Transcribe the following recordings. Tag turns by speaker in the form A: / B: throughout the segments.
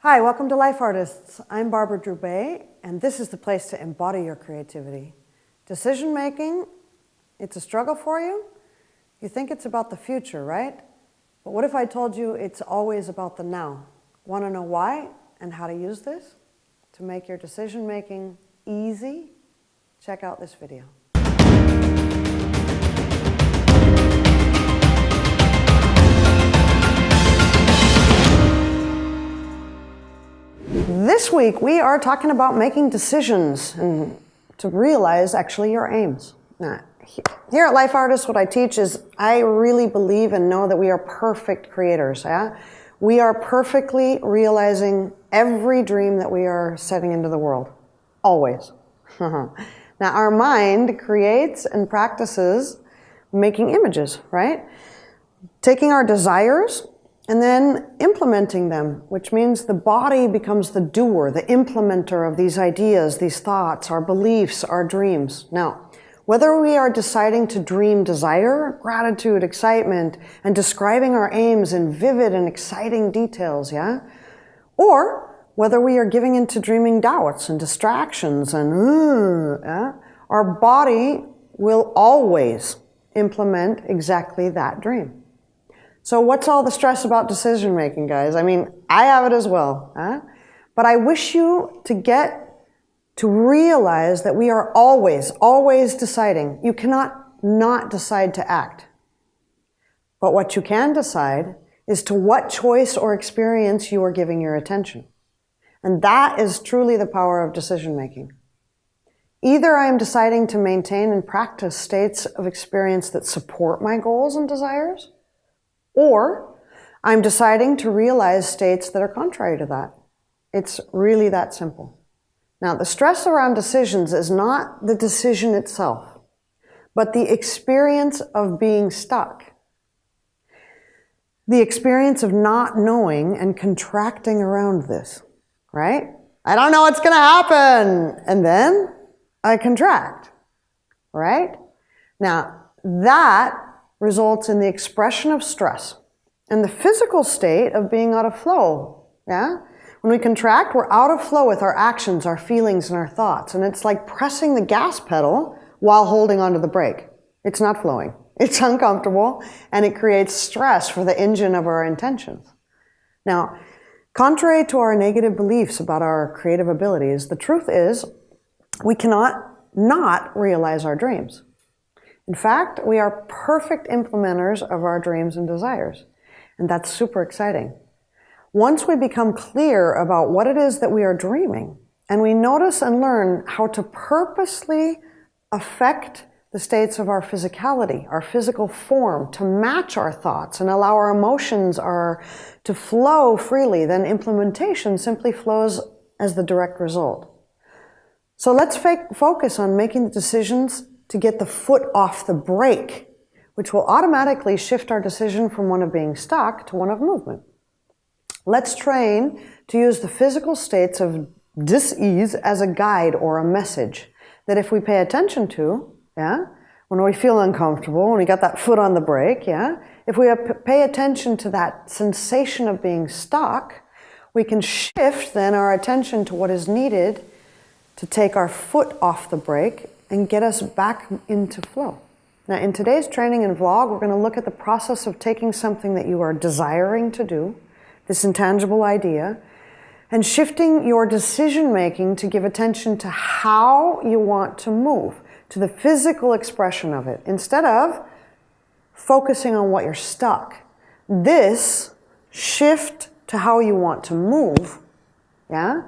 A: Hi, welcome to Life Artists. I'm Barbara Droubet, and this is the place to embody your creativity. Decision making, it's a struggle for you? You think it's about the future, right? But what if I told you it's always about the now? Want to know why and how to use this to make your decision making easy? Check out this video. This week we are talking about making decisions and to realize actually your aims. Now, here at Life Artists, what I teach is I really believe and know that we are perfect creators. Yeah? We are perfectly realizing every dream that we are setting into the world. Always. Now our mind creates and practices making images, right? Taking our desires and then implementing them, which means the body becomes the doer, the implementer of these ideas, these thoughts, our beliefs, our dreams. Now, whether we are deciding to dream desire, gratitude, excitement, and describing our aims in vivid and exciting details, yeah? Or whether we are giving into dreaming doubts and distractions and, yeah? Our body will always implement exactly that dream. So what's all the stress about decision making, guys? I mean, I have it as well. Huh? But I wish you to get to realize that we are always deciding. You cannot not decide to act. But what you can decide is to what choice or experience you are giving your attention. And that is truly the power of decision making. Either I am deciding to maintain and practice states of experience that support my goals and desires, or I'm deciding to realize states that are contrary to that. It's really that simple. Now, the stress around decisions is not the decision itself, but the experience of being stuck. The experience of not knowing and contracting around this, right? I don't know what's going to happen. And then I contract, right? Now, that results in the expression of stress and the physical state of being out of flow. Yeah? When we contract, we're out of flow with our actions, our feelings, and our thoughts. And it's like pressing the gas pedal while holding onto the brake. It's not flowing. It's uncomfortable, and it creates stress for the engine of our intentions. Now, contrary to our negative beliefs about our creative abilities, the truth is we cannot not realize our dreams. In fact, we are perfect implementers of our dreams and desires, and that's super exciting. Once we become clear about what it is that we are dreaming, and we notice and learn how to purposely affect the states of our physicality, our physical form, to match our thoughts and allow our emotions to flow freely, then implementation simply flows as the direct result. So let's focus on making the decisions to get the foot off the brake, which will automatically shift our decision from one of being stuck to one of movement. Let's train to use the physical states of dis-ease as a guide or a message that if we pay attention to, yeah, when we feel uncomfortable, when we got that foot on the brake, yeah, if we pay attention to that sensation of being stuck, we can shift then our attention to what is needed to take our foot off the brake and get us back into flow. Now, in today's training and vlog, we're going to look at the process of taking something that you are desiring to do, this intangible idea, and shifting your decision making to give attention to how you want to move, to the physical expression of it, instead of focusing on what you're stuck. This shift to how you want to move, yeah,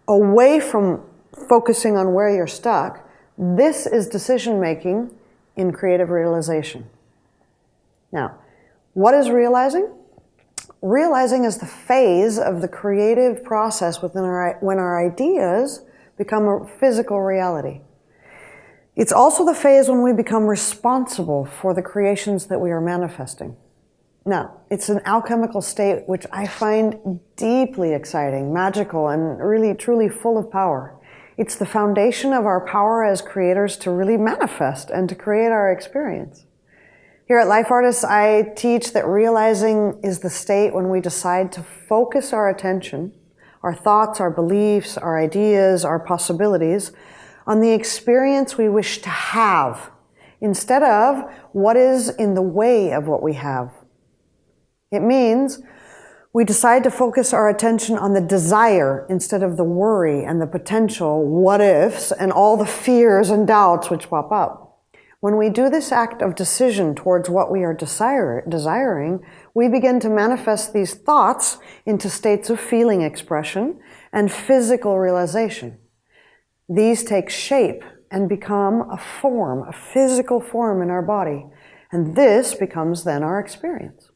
A: away from focusing on where you're stuck, this is decision making in creative realization. Now, what is realizing? Realizing is the phase of the creative process when our ideas become a physical reality. It's also the phase when we become responsible for the creations that we are manifesting. Now, it's an alchemical state which I find deeply exciting, magical, and really, truly full of power. It's the foundation of our power as creators to really manifest and to create our experience. Here at Life Artists, I teach that realizing is the state when we decide to focus our attention, our thoughts, our beliefs, our ideas, our possibilities, on the experience we wish to have, instead of what is in the way of what we have. It means we decide to focus our attention on the desire instead of the worry and the potential what ifs and all the fears and doubts which pop up. When we do this act of decision towards what we are desiring, we begin to manifest these thoughts into states of feeling expression and physical realization. These take shape and become a form, a physical form in our body, and this becomes then our experience.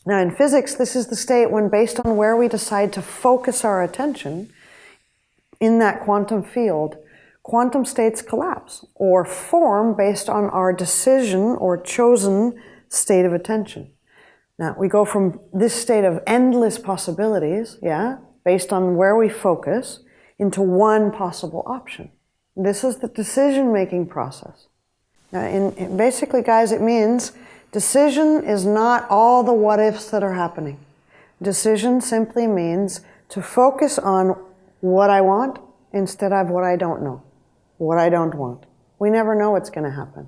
A: Now, in physics, this is the state when, based on where we decide to focus our attention in that quantum field, quantum states collapse or form based on our decision or chosen state of attention. Now, we go from this state of endless possibilities, based on where we focus, into one possible option. This is the decision-making process. Now, basically, guys, it means decision is not all the what-ifs that are happening. Decision simply means to focus on what I want instead of what I don't know, what I don't want. We never know what's going to happen.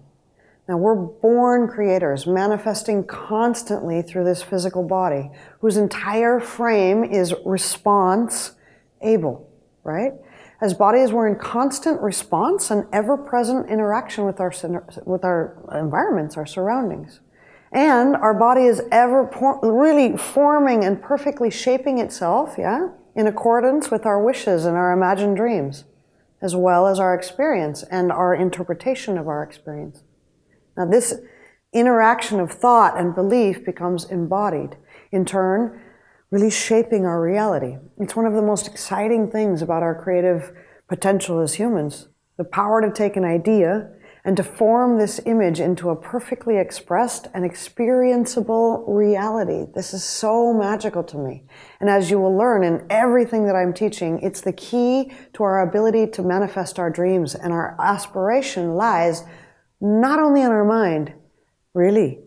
A: Now, we're born creators, manifesting constantly through this physical body, whose entire frame is response-able, right? As bodies, we're in constant response and ever-present interaction with our environments, our surroundings. And our body is really forming and perfectly shaping itself, in accordance with our wishes and our imagined dreams, as well as our experience and our interpretation of our experience. Now, this interaction of thought and belief becomes embodied, in turn, really shaping our reality. It's one of the most exciting things about our creative potential as humans, the power to take an idea and to form this image into a perfectly expressed and experienceable reality. This is so magical to me. And as you will learn in everything that I'm teaching, it's the key to our ability to manifest our dreams, and our aspiration lies not only in our mind, really,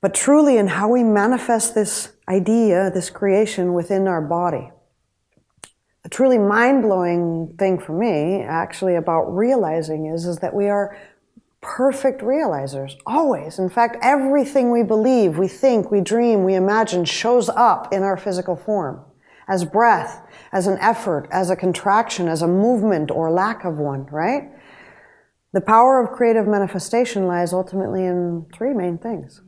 A: but truly in how we manifest this idea, this creation within our body. A truly mind-blowing thing for me, actually, about realizing is that we are perfect realizers, always. In fact, everything we believe, we think, we dream, we imagine shows up in our physical form, as breath, as an effort, as a contraction, as a movement or lack of one, right? The power of creative manifestation lies ultimately in three main things.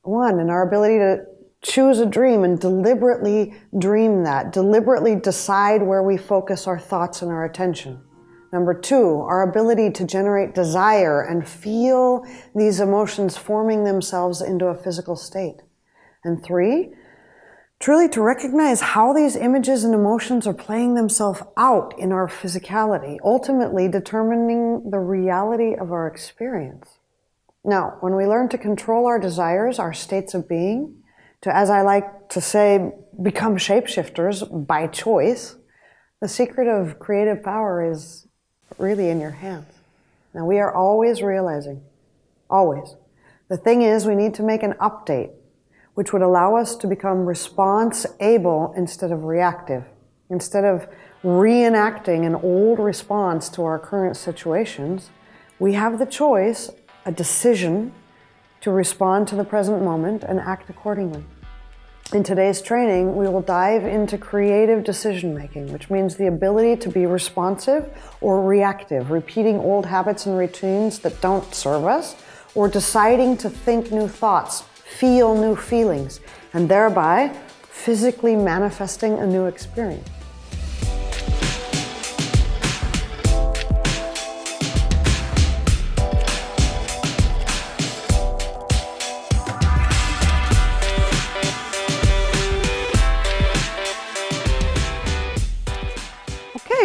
A: One, in our ability to choose a dream and deliberately dream that, deliberately decide where we focus our thoughts and our attention. Number two, our ability to generate desire and feel these emotions forming themselves into a physical state. And three, truly to recognize how these images and emotions are playing themselves out in our physicality, ultimately determining the reality of our experience. Now, when we learn to control our desires, our states of being, to, as I like to say, become shapeshifters by choice, the secret of creative power is really in your hands. Now, we are always realizing, always. The thing is, we need to make an update, which would allow us to become response-able instead of reactive. Instead of reenacting an old response to our current situations, we have the choice, a decision, to respond to the present moment and act accordingly. In today's training, we will dive into creative decision-making, which means the ability to be responsive or reactive, repeating old habits and routines that don't serve us, or deciding to think new thoughts, feel new feelings, and thereby physically manifesting a new experience.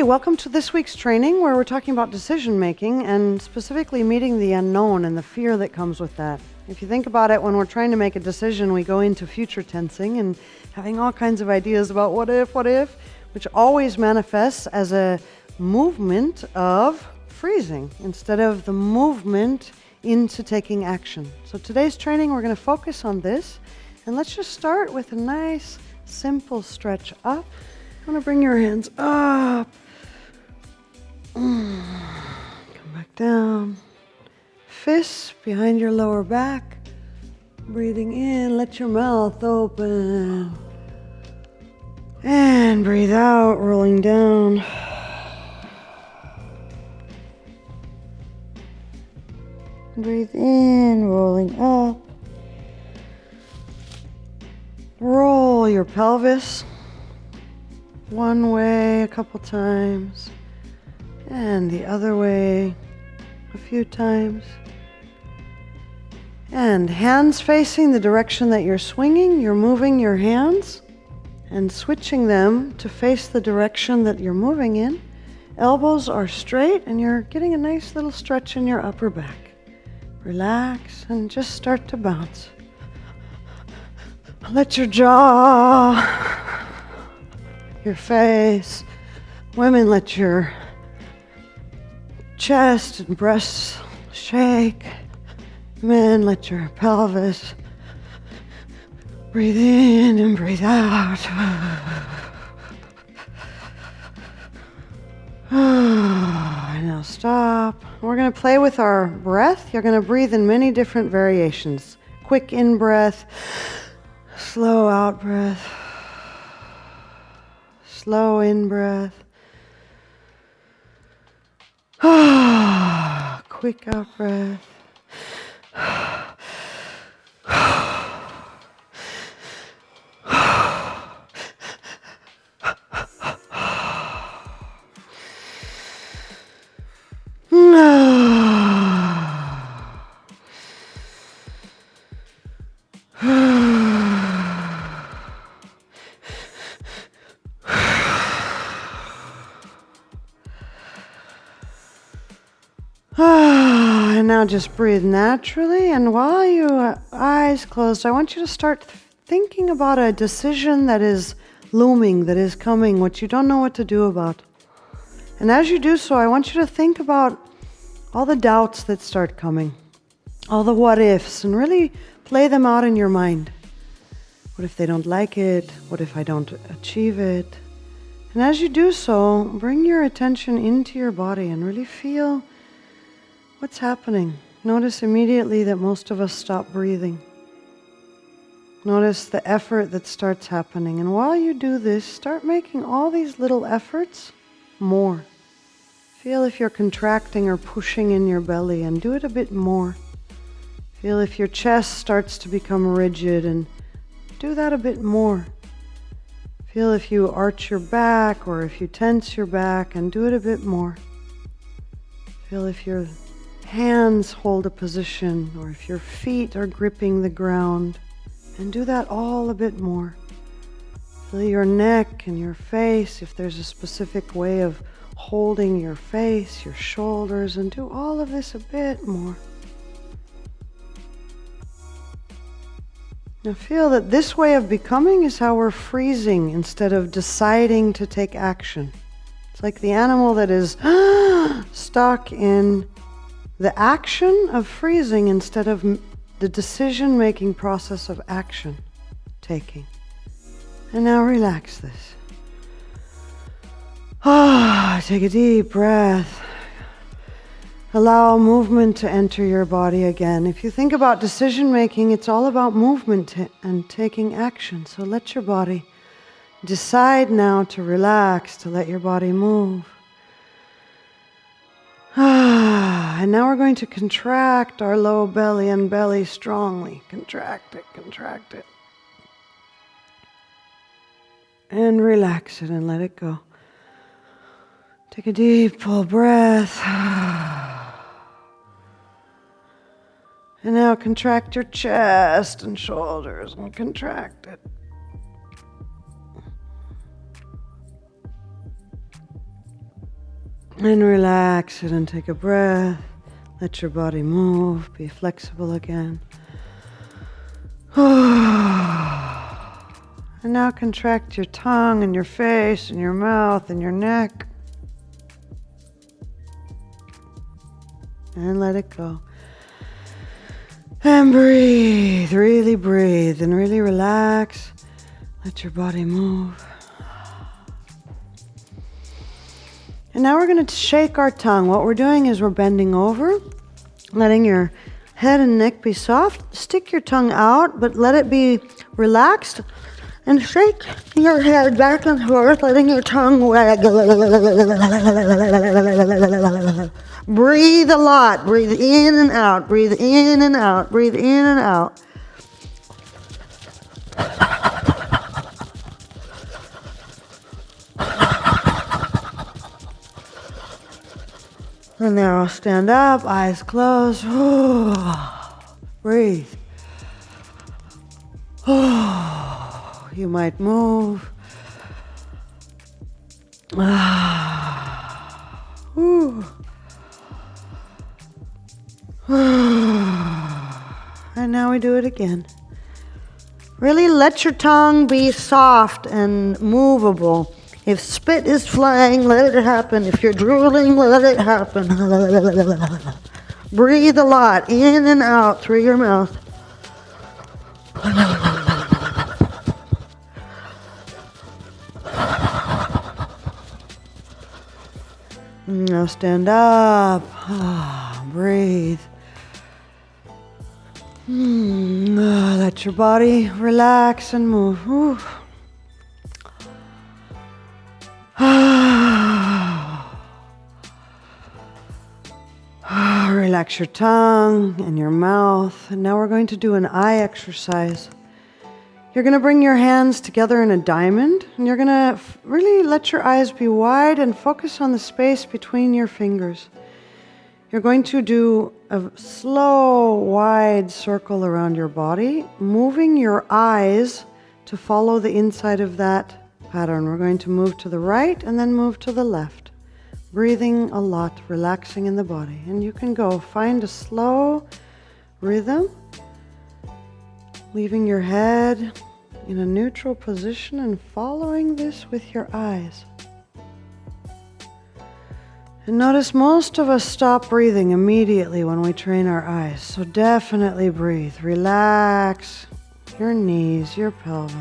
A: Welcome to this week's training, where we're talking about decision making and specifically meeting the unknown and the fear that comes with that. If you think about it, when we're trying to make a decision, we go into future tensing and having all kinds of ideas about what if, which always manifests as a movement of freezing instead of the movement into taking action. So today's training, we're going to focus on this, and let's just start with a nice simple stretch up want to bring your hands up. Come back down. Fists behind your lower back. Breathing in, let your mouth open. And breathe out, rolling down. Breathe in, rolling up. Roll your pelvis one way a couple times and the other way a few times. And hands facing the direction that you're swinging, you're moving your hands and switching them to face the direction that you're moving in. Elbows are straight and you're getting a nice little stretch in your upper back. Relax and just start to bounce. Let your jaw, your face, women, let your chest and breasts shake. Men, let your pelvis breathe in and breathe out. Now stop. We're going to play with our breath. You're going to breathe in many different variations. Quick in breath, slow out breath, slow in breath, quick out breath. And now just breathe naturally, and while your eyes closed, I want you to start thinking about a decision that is looming, that is coming, what you don't know what to do about. And as you do so, I want you to think about all the doubts that start coming, all the what ifs, and really play them out in your mind. What if they don't like it? What if I don't achieve it? And as you do so, bring your attention into your body and really feel what's happening. Notice immediately that most of us stop breathing. Notice the effort that starts happening. And while you do this, start making all these little efforts more. Feel if you're contracting or pushing in your belly, and do it a bit more. Feel if your chest starts to become rigid, and do that a bit more. Feel if you arch your back or if you tense your back, and do it a bit more. Feel if your hands hold a position or if your feet are gripping the ground, and do that all a bit more. Feel your neck and your face, if there's a specific way of holding your face, your shoulders, and do all of this a bit more. Now feel that this way of becoming is how we're freezing instead of deciding to take action. It's like the animal that is stuck in the action of freezing instead of the decision-making process of action taking. And now relax this. Take a deep breath. Allow movement to enter your body again. If you think about decision-making, it's all about movement and taking action. So let your body decide now to relax, to let your body move. And now we're going to contract our low belly and belly strongly. Contract it, contract it. And relax it and let it go. Take a deep full breath. And now contract your chest and shoulders and contract it. And relax it and take a breath. Let your body move. Be flexible again. And now contract your tongue and your face and your mouth and your neck. And let it go. And breathe. Really breathe and really relax. Let your body move. And now we're going to shake our tongue. What we're doing is we're bending over, letting your head and neck be soft. Stick your tongue out, but let it be relaxed. And shake your head back and forth, letting your tongue wag. Breathe a lot. Breathe in and out. Breathe in and out. Breathe in and out. And now stand up, eyes closed. Breathe. You might move. And now we do it again. Really let your tongue be soft and movable. If spit is flying, let it happen. If you're drooling, let it happen. Breathe a lot, in and out through your mouth. Now stand up. Breathe. Let your body relax and move. Relax your tongue and your mouth. And now we're going to do an eye exercise. You're going to bring your hands together in a diamond, and you're going to really let your eyes be wide and focus on the space between your fingers. You're going to do a slow, wide circle around your body, moving your eyes to follow the inside of that pattern. We're going to move to the right and then move to the left. Breathing a lot, relaxing in the body. And you can go find a slow rhythm, leaving your head in a neutral position and following this with your eyes. And notice most of us stop breathing immediately when we train our eyes. So definitely breathe. Relax your knees, your pelvis.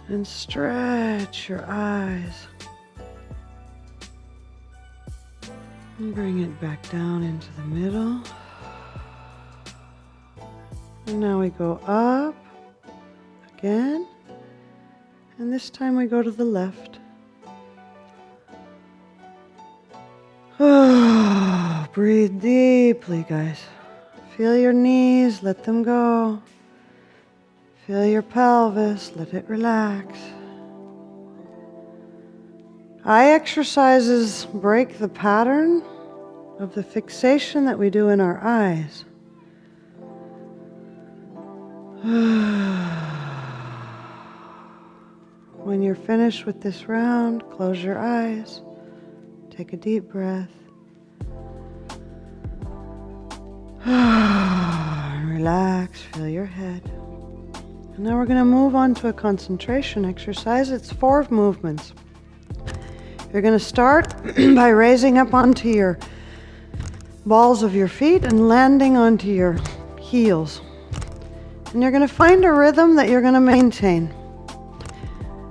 A: And stretch your eyes. And bring it back down into the middle. And now we go up again. And this time we go to the left. Breathe deeply, guys. Feel your knees, let them go. Feel your pelvis, let it relax. Eye exercises break the pattern of the fixation that we do in our eyes. When you're finished with this round, close your eyes, take a deep breath, and relax, feel your head. And now we're going to move on to a concentration exercise. It's 4 movements. You're going to start by raising up onto your balls of your feet and landing onto your heels. And you're going to find a rhythm that you're going to maintain.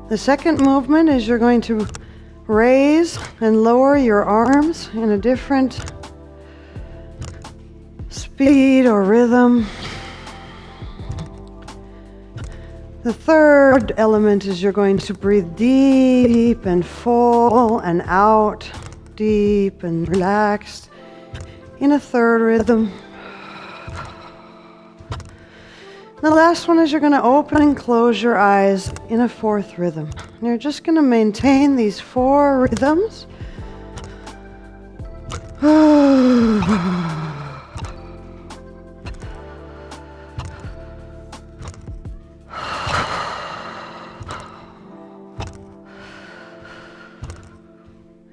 A: The second movement is you're going to raise and lower your arms in a different speed or rhythm. The third element is you're going to breathe deep and full and out, deep and relaxed in a third rhythm. The last one is you're going to open and close your eyes in a 4th rhythm. And you're just going to maintain these 4 rhythms.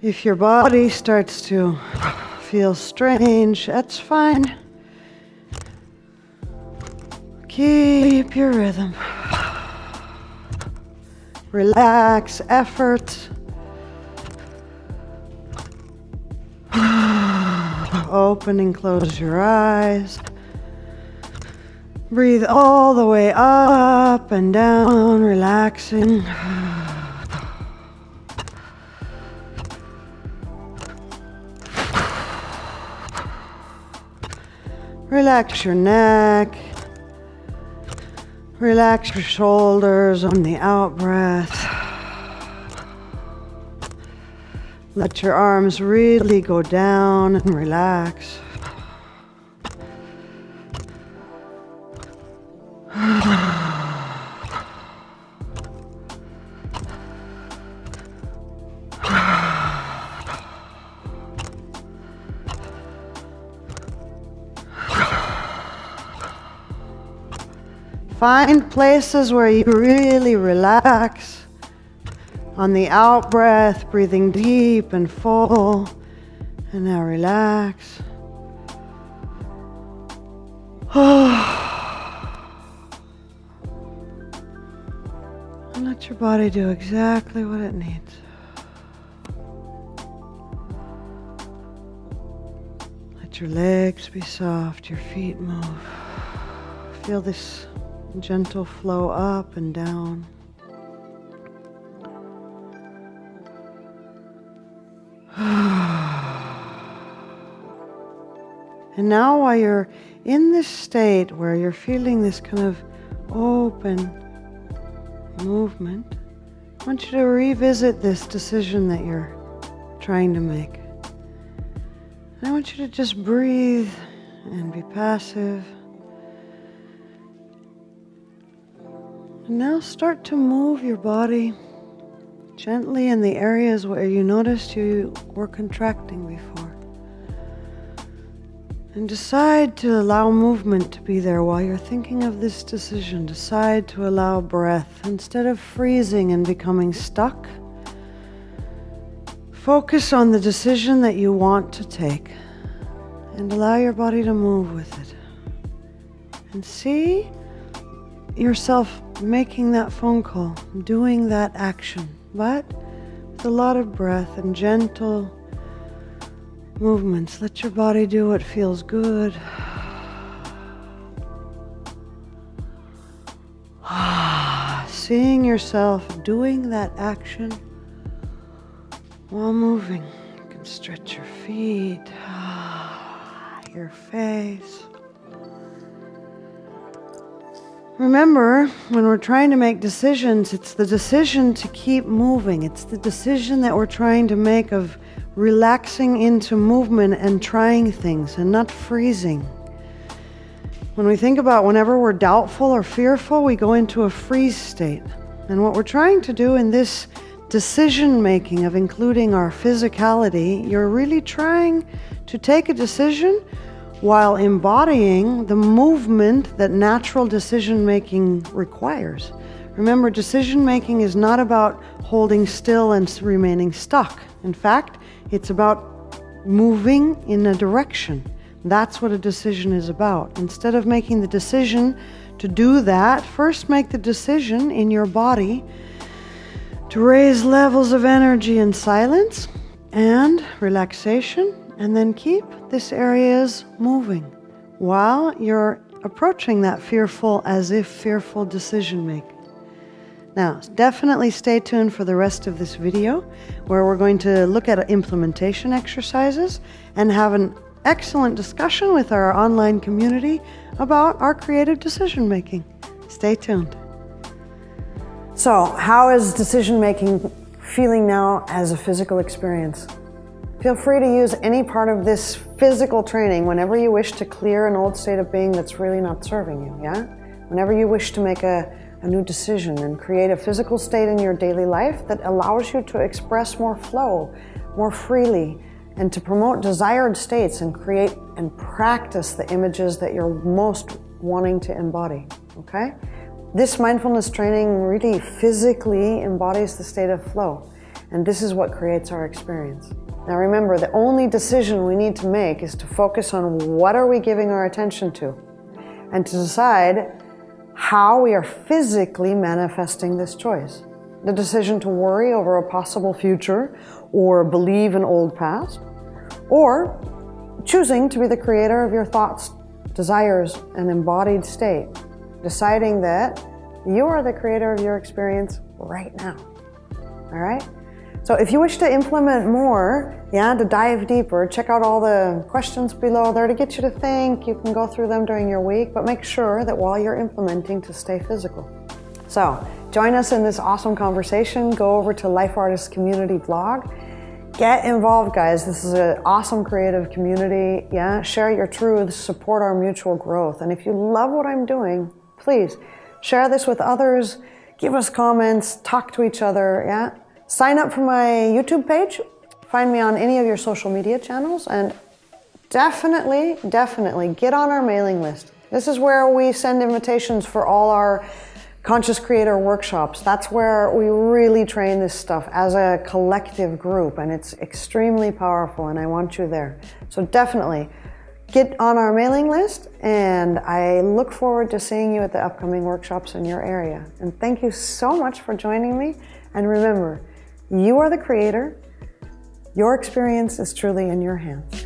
A: If your body starts to feel strange, that's fine. Keep your rhythm. Relax effort. Open and close your eyes. Breathe all the way up and down, relaxing. Relax your neck. Relax your shoulders on the out breath. Let your arms really go down and relax. Find places where you really relax. On the out breath, breathing deep and full. And now relax. And let your body do exactly what it needs. Let your legs be soft, your feet move. Feel this gentle flow up and down. And now while you're in this state where you're feeling this kind of open movement, I want you to revisit this decision that you're trying to make. And I want you to just breathe and be passive. And now start to move your body gently in the areas where you noticed you were contracting before. And decide to allow movement to be there while you're thinking of this decision. Decide to allow breath instead of freezing and becoming stuck. Focus on the decision that you want to take and allow your body to move with it. And see yourself making that phone call, doing that action, but with a lot of breath and gentle movements. Let your body do what feels good. Seeing yourself doing that action while moving. You can stretch your feet, your face. Remember, when we're trying to make decisions, it's the decision to keep moving. It's the decision that we're trying to make of relaxing into movement and trying things and not freezing. When we think about whenever we're doubtful or fearful, we go into a freeze state. And what we're trying to do in this decision making of including our physicality, you're really trying to take a decision while embodying the movement that natural decision making requires. Remember, decision making is not about holding still and remaining stuck. In fact, it's about moving in a direction. That's what a decision is about. Instead of making the decision to do that, first make the decision in your body to raise levels of energy and silence and relaxation, and then keep this areas moving while you're approaching that fearful as if fearful decision making. Now, definitely stay tuned for the rest of this video where we're going to look at implementation exercises and have an excellent discussion with our online community about our creative decision making. Stay tuned. So, how is decision making feeling now as a physical experience? Feel free to use any part of this physical training whenever you wish to clear an old state of being that's really not serving you, yeah? Whenever you wish to make a new decision and create a physical state in your daily life that allows you to express more flow, more freely, and to promote desired states and create and practice the images that you're most wanting to embody, okay? This mindfulness training really physically embodies the state of flow, and this is what creates our experience. Now remember, the only decision we need to make is to focus on what are we giving our attention to, and to decide how we are physically manifesting this choice. The decision to worry over a possible future or believe an old past, or choosing to be the creator of your thoughts, desires, and embodied state, deciding that you are the creator of your experience right now. All right? So if you wish to implement more, to dive deeper, check out all the questions below there to get you to think. You can go through them during your week, but make sure that while you're implementing to stay physical. So join us in this awesome conversation. Go over to Life Artists Community blog. Get involved, guys. This is an awesome creative community. Share your truths, support our mutual growth. And if you love what I'm doing, please share this with others, give us comments, talk to each other, Sign up for my YouTube page, find me on any of your social media channels, and definitely get on our mailing list. This is where we send invitations for all our Conscious Creator workshops. That's where we really train this stuff as a collective group, and it's extremely powerful, and I want you there. So definitely get on our mailing list, and I look forward to seeing you at the upcoming workshops in your area. And thank you so much for joining me, and remember, you are the creator. Your experience is truly in your hands.